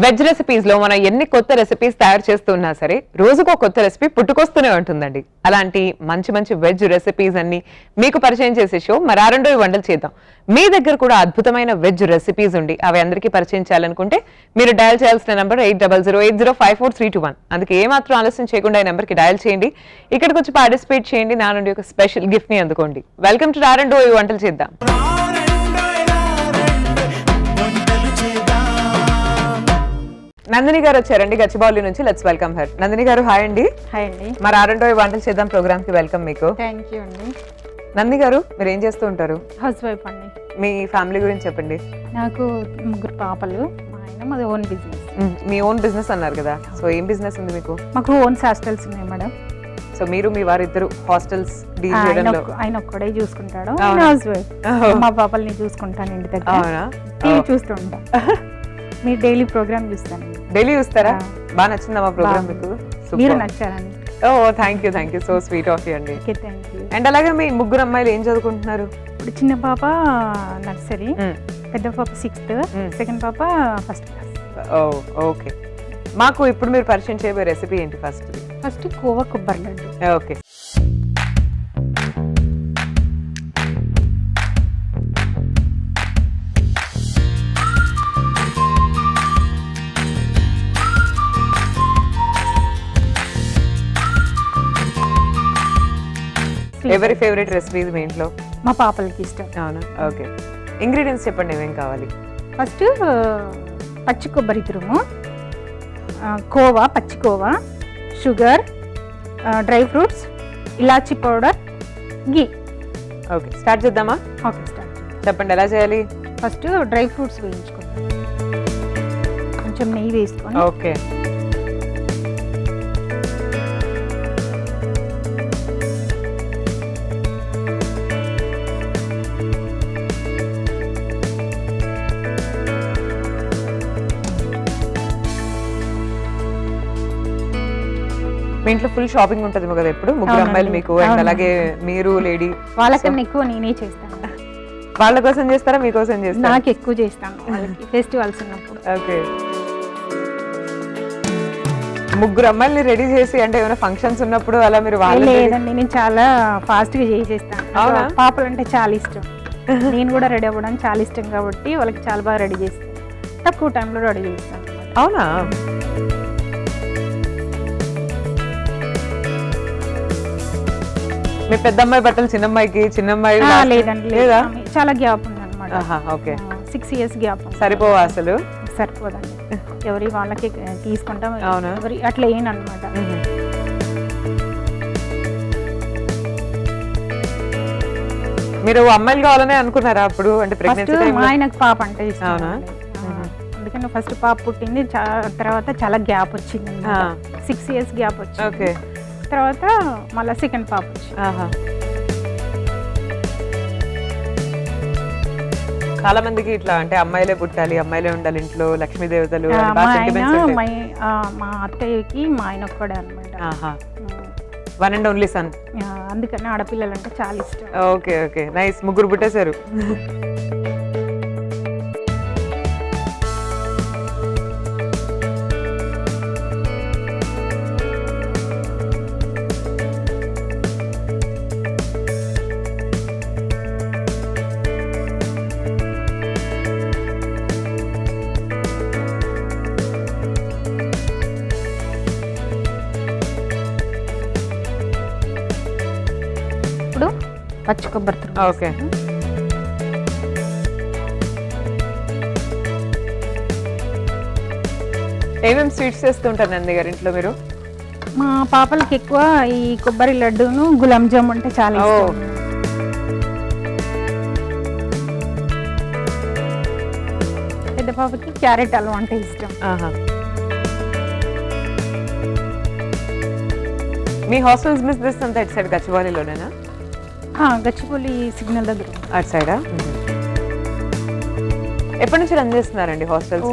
Veg recipes లో మనం ఎన్ని కొత్త రెసిపీస్ తయారు చేస్తున్నా సరే రోజుకో కొత్త రెసిపీ పుట్టుకొస్తూనే ఉంటుందండి. అలాంటి మంచి మంచి వెజ్ రెసిపీస్ అన్ని మీకు పరిచయం చేసే షో మరారెండో వంటలు చేద్దాం. మీ దగ్గర కూడా అద్భుతమైన వెజ్ రెసిపీస్ ఉండి అవి అందరికీ పరిచయం చేయాలనుకుంటే మీరు డయల్ చేయాల్సిన నంబర్ 8008054321. అందుకే ఏమాత్రం ఆలస్యం చేయకుండా ఈ నెంబర్కి డయల్ చేయండి. ఇక్కడికి వచ్చి పార్టిసిపేట్ చేయండి. నా నుండి ఒక స్పెషల్ గిఫ్ట్ ని అందుకోండి. వెల్కమ్ టు రారెండో వంటలు చేద్దాం. నందిని గారు వచ్చారండి గచ్చిబౌలి నుంచి. Let's welcome her. నందిని గారు హాయ్ అండి. హాయ్ అండి. మరి ఆరెండో వంటలు చేద్దాం ప్రోగ్రామ్ కి వెల్కమ్ మీకు. థ్యాంక్ యూ అండి. నందిని గారు మీరు ఏం చేస్తూ ఉంటారు? హౌస్ వైఫ్ అండి. మీ ఫ్యామిలీ గురించి చెప్పండి. నాకు 3 పాపలు, మా ఆయన మాది ఓన్ బిజినెస్. మీ ఓన్ బిజినెస్ అన్నారు కదా, సో ఏం బిజినెస్ ఉంది మీకు? మాకు ఓన్స్ హాస్టల్స్ ఉన్నాయి మేడం. సో మీరు మీ వారిద్దరు హాస్టల్స్ డీల్ చేయడంలో? ఆయన ఒక్కడే చూసుకుంటాడు. Housewife. మా పాపల్ని చూసుకుంటాను ఇంటి దగ్గర. అవునా? టీవీ చూస్తూ ఉంటా. మీ డైలీ ప్రోగ్రామ్ చూస్తాను. డైలీ చూస్తారా? బాగా నచ్చిందా మా ప్రోగ్రామ్ మీకు? మీరు నచ్చారండి. Oh thank you so sweet of you అండి. Thank you. అండ్ అలాగే మీ 3 అమ్మాయిలు ఏం చదువుకుంటున్నారు? ఇప్పుడు చిన్న పాప నర్సరీ, పెద్ద పాప 6th, సెకండ్ పాప ఫస్ట్ క్లాస్. ఓకే. మాకు ఇప్పుడు మీరు పరిచయం చేయబోయే రెసిపీ ఏంటి? ఫస్ట్ కోవా కొబ్బరి లడ్డు. ఓకే. ఎవరి ఫేవరెట్ రెసిపీస్ మీ ఇంట్లో? మా పాపలకి ఇష్టం. అవునా? ఓకే. ఇంగ్రీడియంట్స్ చెప్పండి, ఏమేం కావాలి? ఫస్ట్ పచ్చి కొబ్బరి తురుము, కోవా, పచ్చి కోవా, షుగర్, డ్రై ఫ్రూట్స్, ఇలాచీ పౌడర్, గీ. ఓకే, స్టార్ట్ చేద్దామా? Okay, start. చెప్పండి ఎలా చేయాలి? ఫస్ట్ డ్రై ఫ్రూట్స్ వేయించుకుందాం. కొంచెం నెయ్యి వేసుకొని. ఓకే. మీ ఇంట్లో ఫుల్ షాపింగ్ ఉంటుంది కదా ఎప్పుడు? 3 అమ్మాయిలు మీకు, అండ్ అలాగే మీరు లేడీ. వాళ్ళకన్నా ఎక్కువ నేనే చేస్తాను. వాళ్ళ కోసం చేస్తారా మీకోసం చేస్తారా? నాకు ఎక్కువ చేస్తాను వాళ్ళకి ఫెస్టివల్స్ ఉన్నప్పుడు. ఓకే. 3 అమ్మాయిల్ని రెడీ చేసి అంటే ఏమైనా ఫంక్షన్స్ ఉన్నప్పుడు అలా మీరు? లేదండి, నేను చాలా ఫాస్ట్ గా చేసేస్తాను. అవునా? పాపలు అంటే చాలా ఇష్టం. నేను కూడా రెడీ అవ్వడం చాలా ఇష్టం కాబట్టి వాళ్ళకి చాలా బాగా రెడీ చేస్తాను. తక్కువ టైంలో రెడీ చేస్తాను. అవునా? మీ పెద్ద అమ్మాయి బట్టలు చిన్నమ్మాయికి, చిన్నమ్మాయి లేదండి, లేదా చాలా గ్యాప్ ఉంది అనమాట. ఓకే. 6 years gap. సరిపోవా అసలు? సరిపోదండి, ఎవరి వాళ్ళకి తీసుకుంటాం. అవునా? ఎవరి అట్లా ఏనమాట. మీరు అమ్మాయిలు కావాలనే అనుకున్నారా అప్పుడు? అంటే ప్రెగ్నెన్సీ టైంలో? ఆయనకు పాప అంటే ఇష్టం. అందుకని ఫస్ట్ పాప పుట్టింది, తర్వాత చాలా గ్యాప్ వచ్చింది. 6 years గ్యాప్ వచ్చింది. ఓకే. తర్వాత మళ్ళీ సెకండ్ పాప వచ్చింది. చాలా మందికి ఇట్లా అంటే అమ్మాయిలే పుట్టాలి, అమ్మాయిలే ఉండాలి ఇంట్లో, లక్ష్మీ దేవతలు. మా అత్తయ్యకి మా ఆయన ఒక్కడే అనమాట. One and only sun. అందుకని ఆడపిల్లలు అంటే చాలా ఇష్టం. Okay okay, nice. 3 పుట్టేశారు. ఇప్పుడు పచ్చి కొబ్బరి తురుము. ఓకే. ఏమేమి స్వీట్స్ చేస్తుంటారు నంది గారి ఇంట్లో మీరు? మా పాపలకి ఎక్కువ ఈ కొబ్బరి లడ్డూను, గులాబ్ జామ్ అంటే చాలా ఇష్టం. పెద్ద పాపకి క్యారెట్ హల్వా అంటే ఇష్టం. మీ హాస్టల్స్ బిజినెస్ అంతా అటు సైడ్ గచ్చిబౌలిలోనేనా? గచ్చిబౌలి సిగ్నల్ దగ్గర. అటు సైడా? ఎప్పటి నుంచి రన్ చేస్తున్నారండి హాస్టల్స్?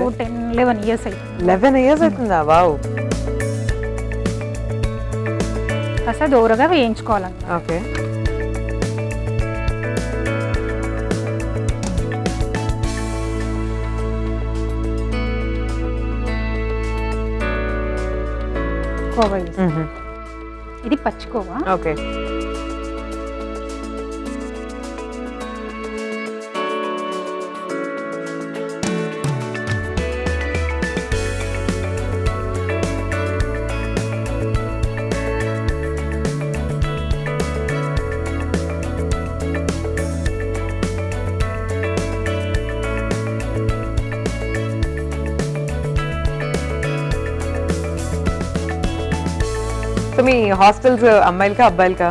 11 years అవుతుంది. 11 years అవుతుందా? వావ్. కాస్త దూరగా వేయించుకోవాలన్నమాట. ఓకే. కోవా ఇది పచ్చికోవా. ఓకే. సో మీ హాస్టల్స్ అమ్మాయిలకా అబ్బాయిలకా?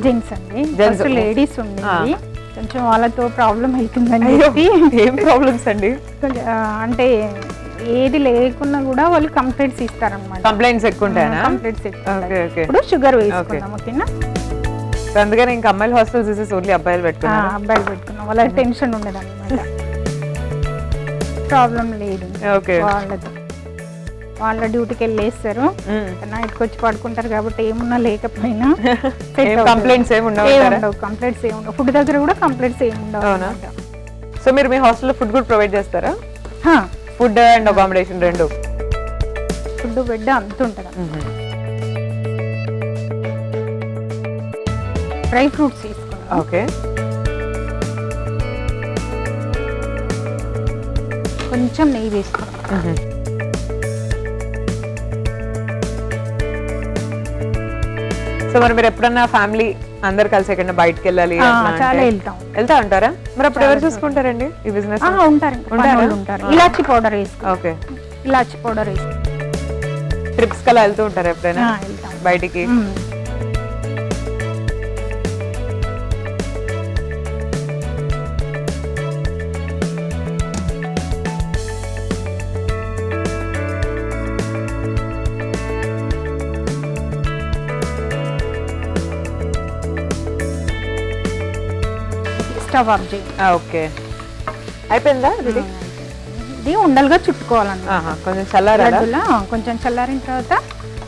జెంట్స్ అండి. Gents. లేడీస్ ఉండేది, కొంచెం వాళ్ళతో ప్రాబ్లం అవుతుందని చెప్పి. ఏం ప్రాబ్లమ్స్ అండి? అంటే ఏది లేకున్నా కూడా వాళ్ళు కంప్లైంట్స్ ఇస్తారన్నమాట. కంప్లైంట్స్ ఎక్కువ ఉంటాయా? Complaints okay okay. ఇప్పుడు షుగర్ వేసుకున్నాం, ఓకేనా. సో అందుకని ఇంకా అమ్మాయిల హాస్టల్స్ చూసేసి ఓన్లీ అబ్బాయిలు పెట్టుకున్నారు. అబ్బాయిలు పెట్టుకున్నాం, వాళ్ళ టెన్షన్ ఉండదు అనమాట. ప్రాబ్లం లేదు ఓకే. వాళ్ళతో. వాళ్ళ డ్యూటీకి వెళ్ళేస్తారు, నైట్కి వచ్చి పడుకుంటారు కాబట్టి ఏమున్నా లేకపోయినా కంప్లైంట్స్ ఏమి ఉండవు. కంప్లైంట్స్ ఏమి ఉండవు. ఫుడ్ దగ్గర కూడా కంప్లైంట్స్ ఏమి ఉండవు. అవునా? సో మీరు మీ హాస్టల్లో ఫుడ్ కూడా ప్రొవైడ్ చేస్తారా? ఫుడ్ అండ్ అకామిడేషన్ రెండు? ఫుడ్ బెడ్ అంత ఉంటుంది. డ్రై ఫ్రూట్స్ తీసుకున్నాం. ఓకే. కొంచెం నెయ్యి వేసుకున్నాం. సో మరి మీరు ఎప్పుడన్నా ఫ్యామిలీ అందరు కలిసి ఎక్కడ బయటకు వెళ్ళాలి చాలా వెళ్తా ఉంటారా? మరి అప్పుడు ఎవరు చూసుకుంటారండి ఈ బిజినెస్? ఉంటారు. ఇలాచి పౌడర్ వేసుకో. ఓకే. ఇలాచి పౌడర్ వేసుకో. ట్రిప్స్ కలా వెళ్తూ ఉంటారా ఎప్పుడైనా బయటికి? స్టవ్ ఆఫ్ చేయి. ఓకే. అయిపోయిందా? ఇది ఉండలుగా చుట్టుకోవాలన్న. కొంచెం చల్లారా? కొంచెం చల్లారిన తర్వాత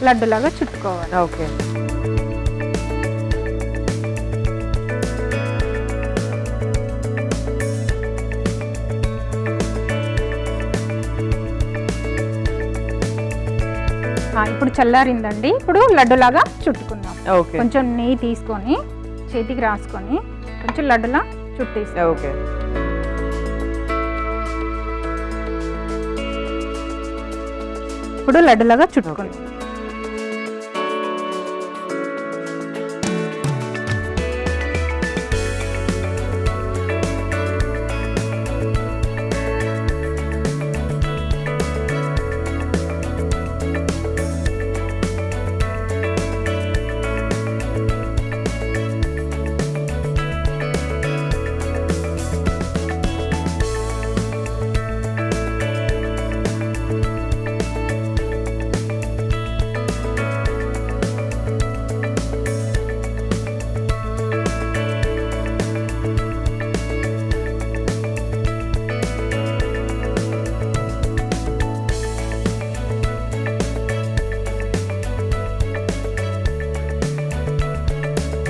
లడ్డులాగా చుట్టుకోవాలి. ఓకే. ఇప్పుడు చల్లారిందండి. ఇప్పుడు లడ్డులాగా చుట్టుకుందాం. ఓకే. కొంచెం నెయ్యి తీసుకొని చేతికి రాసుకొని కొంచెం లడ్డులా చుట్టేస్తాం. ఓకే. ఇప్పుడు లడ్డులాగా చుట్టుకోండి.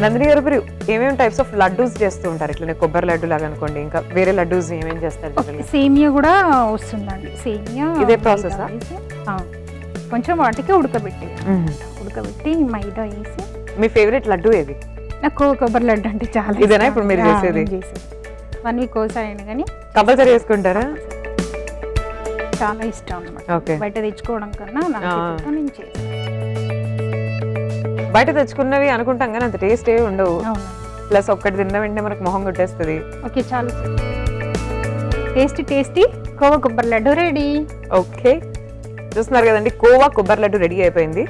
నందిని గారు మీరు ఏమేమి టైప్స్ ఆఫ్ లడ్డూస్ చేస్తూ ఉంటారు? ఇట్లా కొబ్బరి లడ్డు లాగా అనుకోండి, ఇంకా వేరే లడ్డూస్ ఏమేం చేస్తారు? సేమియా కూడా వస్తుందండి. సేమియా ఇదే ప్రాసెస్? కొంచెం వాటికి ఉడకబెట్టి మైదా వేసి. మీ ఫేవరెట్ లడ్డు ఏది? నాకు కొబ్బరి లడ్డు అంటే చాలా. ఇదేనా ఇప్పుడు మీరు చేసేది? 1 వీక్ ఒకసారి అయినా కానీ కంపల్సరీ చేసుకుంటారా? చాలా ఇష్టం అన్నమాట. బయట తెచ్చుకోవడం కన్నా నేను చేస్తాను. బయట తెచ్చుకున్నవి అనుకుంటాం కానీ అంత టేస్ట్ ఏ ఉండవు. ప్లస్ ఒక్కటి తిన్న వెంటనే మనకు మొహం కొట్టేస్తుంది. ఓకే, చాలు. టేస్టీ కోవా కొబ్బరి లడ్డు రెడీ. ఓకే, చూస్తున్నారు కదండి, కోవా కొబ్బరి లడ్డు రెడీ అయిపోయింది.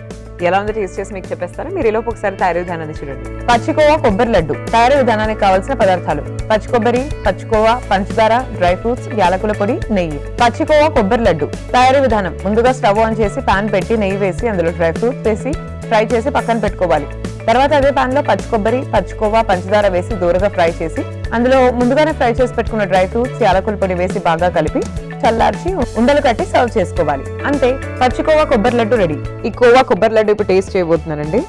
ఎలా ఉందో టేస్ట్ చేసి మీకు చెప్పేస్తాను. మీరు ఈలోపు ఒకసారి తయారీ విధానాన్ని చూడండి. పచ్చికోవా కొబ్బరి లడ్డు తయారీ విధానానికి కావాల్సిన పదార్థాలు: పచ్చి కొబ్బరి, పచ్చికోవా, పంచదార, డ్రై ఫ్రూట్స్, యాలకుల పొడి, నెయ్యి. పచ్చికోవా కొబ్బరి లడ్డు తయారీ విధానం: ముందుగా స్టవ్ ఆన్ చేసి పాన్ పెట్టి నెయ్యి వేసి అందులో డ్రై ఫ్రూట్స్ వేసి ఫ్రై చేసి పక్కన పెట్టుకోవాలి. తర్వాత అదే పాన్ లో పచ్చి కొబ్బరి, పచ్చికోవా, పంచదార వేసి దూరగా ఫ్రై చేసి అందులో ముందుగానే ఫ్రై చేసి పెట్టుకున్న డ్రై ఫ్రూట్స్, యాలకుల పొడి వేసి బాగా కలిపి చల్లార్చి ఉండలు కట్టి సర్వ్ చేసుకోవాలి. అంతే, పచ్చికోవా కొబ్బరి లడ్డు రెడీ. ఈ కోవా కొబ్బరి లడ్డు ఇప్పుడు టేస్ట్ చేయబోతున్నానండి.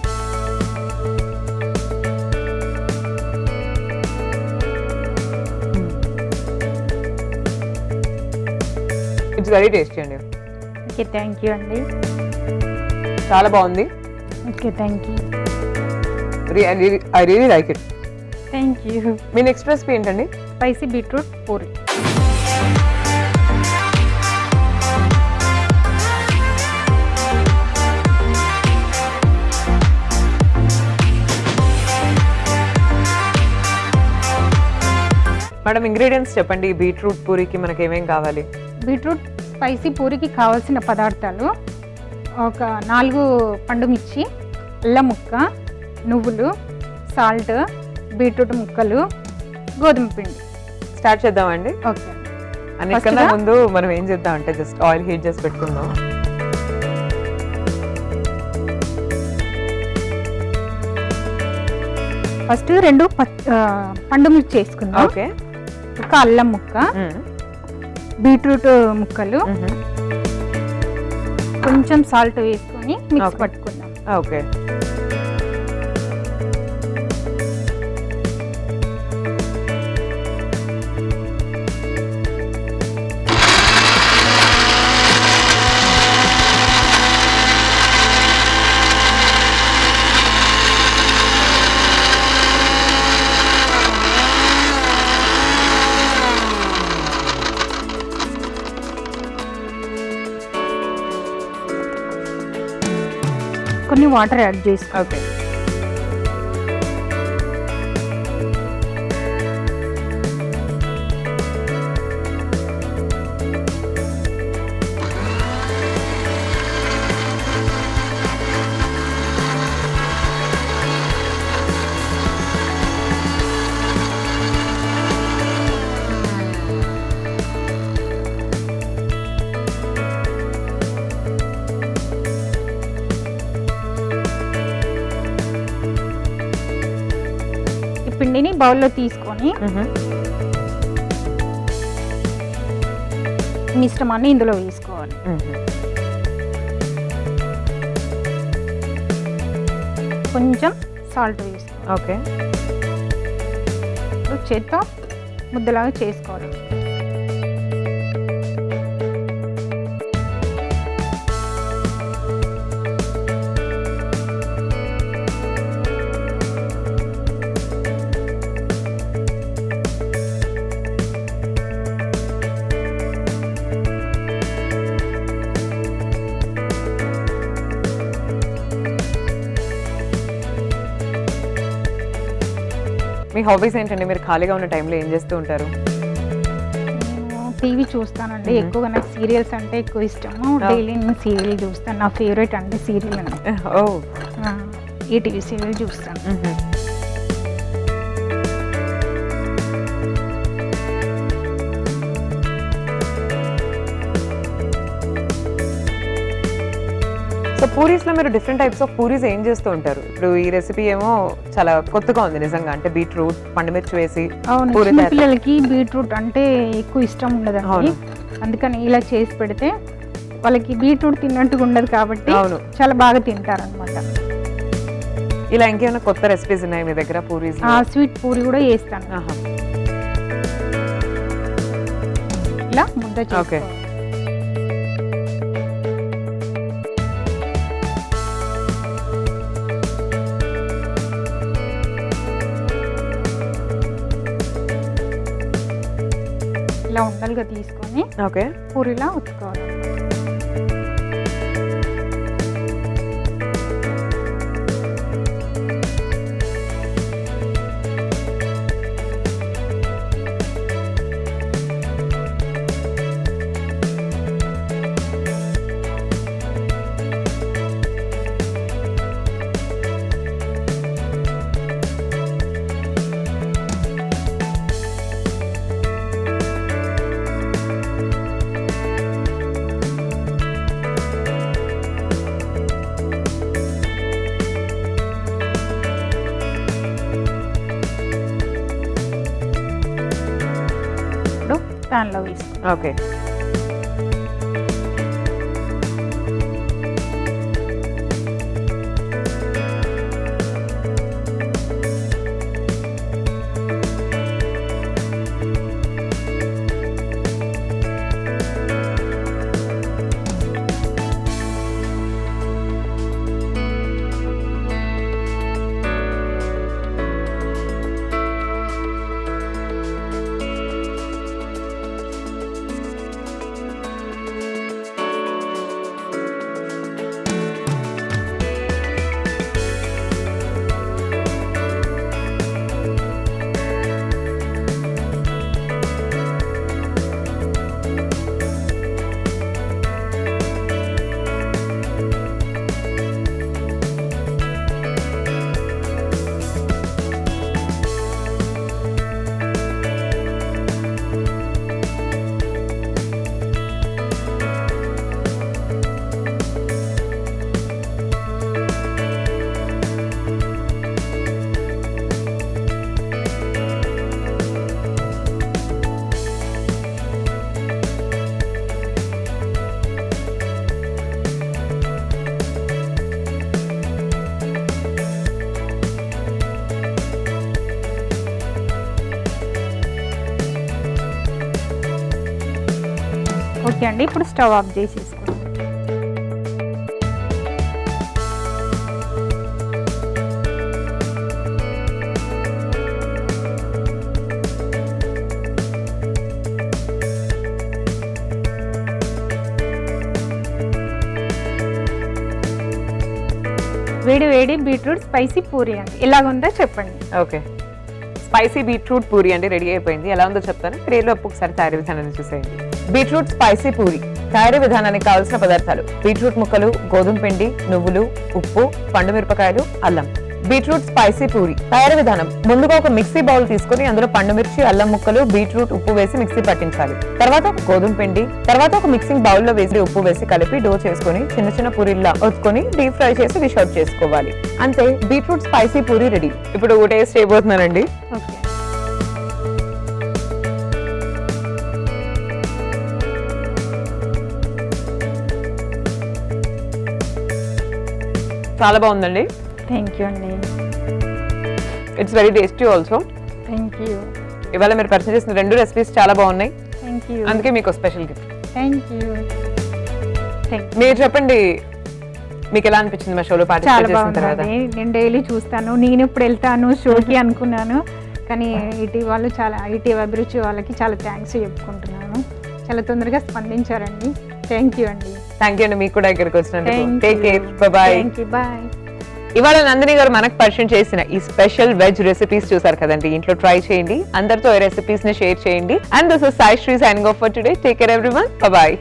ఇట్స్ వెరీ టేస్టీ అండి, ఓకే థ్యాంక్ యూ అండి. చాలా బాగుంది. Okay thank you. I really like it. Thank you. మీ నెక్స్ట్ రెసిపీ ఏంటండి? Spicy beetroot puri. Madam ingredients చెప్పండి, బీట్రూట్ పూరికి మనకి ఏమేం కావాలి? బీట్రూట్ స్పైసీ పూరికి కావాల్సిన పదార్థాలు: ఒక 4 పండు మిర్చి, అల్లం ముక్క, నువ్వులు, సాల్ట్, బీట్రూట్ ముక్కలు, గోధుమ పిండి. స్టార్ట్ చేద్దామండి. ఓకే. అన్నిటికన్నా ముందు మనం ఏం చేద్దాం అంటే జస్ట్ ఆయిల్ హీట్ చేసి పెట్టుకుందాం. ఫస్ట్ 2 పండు మిర్చి వేసుకుందాం. ఓకే. ఒక అల్లం ముక్క, బీట్రూట్ ముక్కలు, కొంచెం సాల్ట్ వేసుకొని మిక్స్ పట్టుకుందాం. ఓకే. కొన్ని వాటర్ యాడ్ చేసుకో. ఓకే. పిండిని బౌల్లో తీసుకొని మిశ్రమాన్ని ఇందులో వేసుకోవాలి. కొంచెం సాల్ట్ వేసుకోవాలి. ఓకే. ఇప్పుడు చేత్తో ముద్దలాగా చేసుకోవాలి. మీ హాబీస్ ఏంటండి? మీరు ఖాళీగా ఉన్న టైంలో ఏం చేస్తూ ఉంటారు? నేను టీవీ చూస్తానండి. ఎక్కువగా నాకు సీరియల్స్ అంటే ఎక్కువ ఇష్టము. డైలీ నేను సీరియల్ చూస్తాను. నా ఫేవరెట్ అంటే సీరియల్ అండి. ఓ. ఈటీవీ సీరియల్ చూస్తాను. సో పూరీస్లో మీరు డిఫరెంట్ టైప్స్ ఆఫ్ పూరీస్ ఏం చేస్తూ ఉంటారు? ఇప్పుడు ఈ రెసిపీ ఏమో చాలా కొత్తగా ఉంది నిజంగా, అంటే బీట్రూట్ పండుమిర్చి వేసి అవును, పూరి చిన్న పిల్లలకి బీట్రూట్ అంటే ఎక్కువ ఇష్టం ఉండదండి. అందుకని ఇలా చేసి పెడితే వాళ్ళకి బీట్రూట్ తిన్నట్టుగా ఉండదు కాబట్టి అవును, చాలా బాగా తింటారు అనమాట. ఇలా ఇంకేమైనా కొత్త రెసిపీస్ ఉన్నాయి మీ దగ్గర పూరీస్? స్వీట్ పూరి కూడా చేస్తాను. ఇలా ముద్ద చేసుకోవాలి. ఇలా ఉండలుగా తీసుకొని ఓకే పూరిలా ఉతుకోవాలి. ప్యాన్లో వేసి ఓకే ఓకే అండి, ఇప్పుడు స్టవ్ ఆఫ్ చేసేసుకోండి. వేడి వేడి బీట్రూట్ స్పైసీ పూరి అండి, ఎలాగుందో చెప్పండి. ఓకే, స్పైసీ బీట్రూట్ పూరి అండి రెడీ అయిపోయింది. ఎలా ఉందో చెప్తాను, క్రియలోపు ఒకసారి తయారీ విధానాన్ని చూసేయండి. బీట్రూట్ స్పైసీ పూరి తయారీ విధానానికి కావాల్సిన పదార్థాలు: బీట్రూట్ ముక్కలు, గోధుమ పిండి, నువ్వులు, ఉప్పు, పండు మిరపకాయలు, అల్లం. బీట్రూట్ స్పైసీ పూరి తయారీ విధానం: ముందుగా ఒక మిక్సీ బౌల్ తీసుకొని అందులో పండు మిర్చి, అల్లం ముక్కలు, బీట్రూట్, ఉప్పు వేసి మిక్సీ పట్టించాలి. తర్వాత గోధుమ పిండి, తర్వాత ఒక మిక్సింగ్ బౌల్ లో వేసి ఉప్పు వేసి కలిపి డో చేసుకొని చిన్న చిన్న పూరీల్లా ఒత్తుకొని డీప్ ఫ్రై చేసి డిష్ అవుట్ చేసుకోవాలి. అంతే, బీట్రూట్ స్పైసీ పూరి రెడీ. ఇప్పుడు టేస్ట్ చేయబోతున్నానండి. ఓకే, చాలా బాగుందండి. థ్యాంక్ యూ అండి. It's very tasty also. Thank you. ఇవాళ మీరు పరిచయం చేసిన 2 రెసిపీస్ చాలా బాగున్నాయి. Thank you. అందుకే మీకు స్పెషల్ గిఫ్ట్. Thank you. మీరు చెప్పండి, మీకు ఎలా అనిపించింది మా షోలో చాలా పార్టిసిపేట్ చేసిన తర్వాత? బాగుంది, నేను డైలీ చూస్తాను. నేను ఇప్పుడు వెళ్తాను షోకి అనుకున్నాను, కానీ ఈటీవీ అభిరుచి వాళ్ళకి చాలా థ్యాంక్స్ చెప్పుకుంటున్నాను. చాలా తొందరగా స్పందించారండి. థ్యాంక్ యూ అండి. థ్యాంక్ యూ అండి, మీకు కూడా ఇక్కడికి వచ్చినందుకు. Thank take you. Care, bye. Thank you, bye. ఇవాళ నందిని గారు మనకు పరిచయం చేసిన ఈ స్పెషల్ వెజ్ రెసిపీస్ చూసారు కదండి. ఇంట్లో ట్రై చేయండి, అందరితో ఈ రెసిపీస్ ని షేర్ చేయండి. And this is Sai Sri signing off for today. Take care everyone, bye.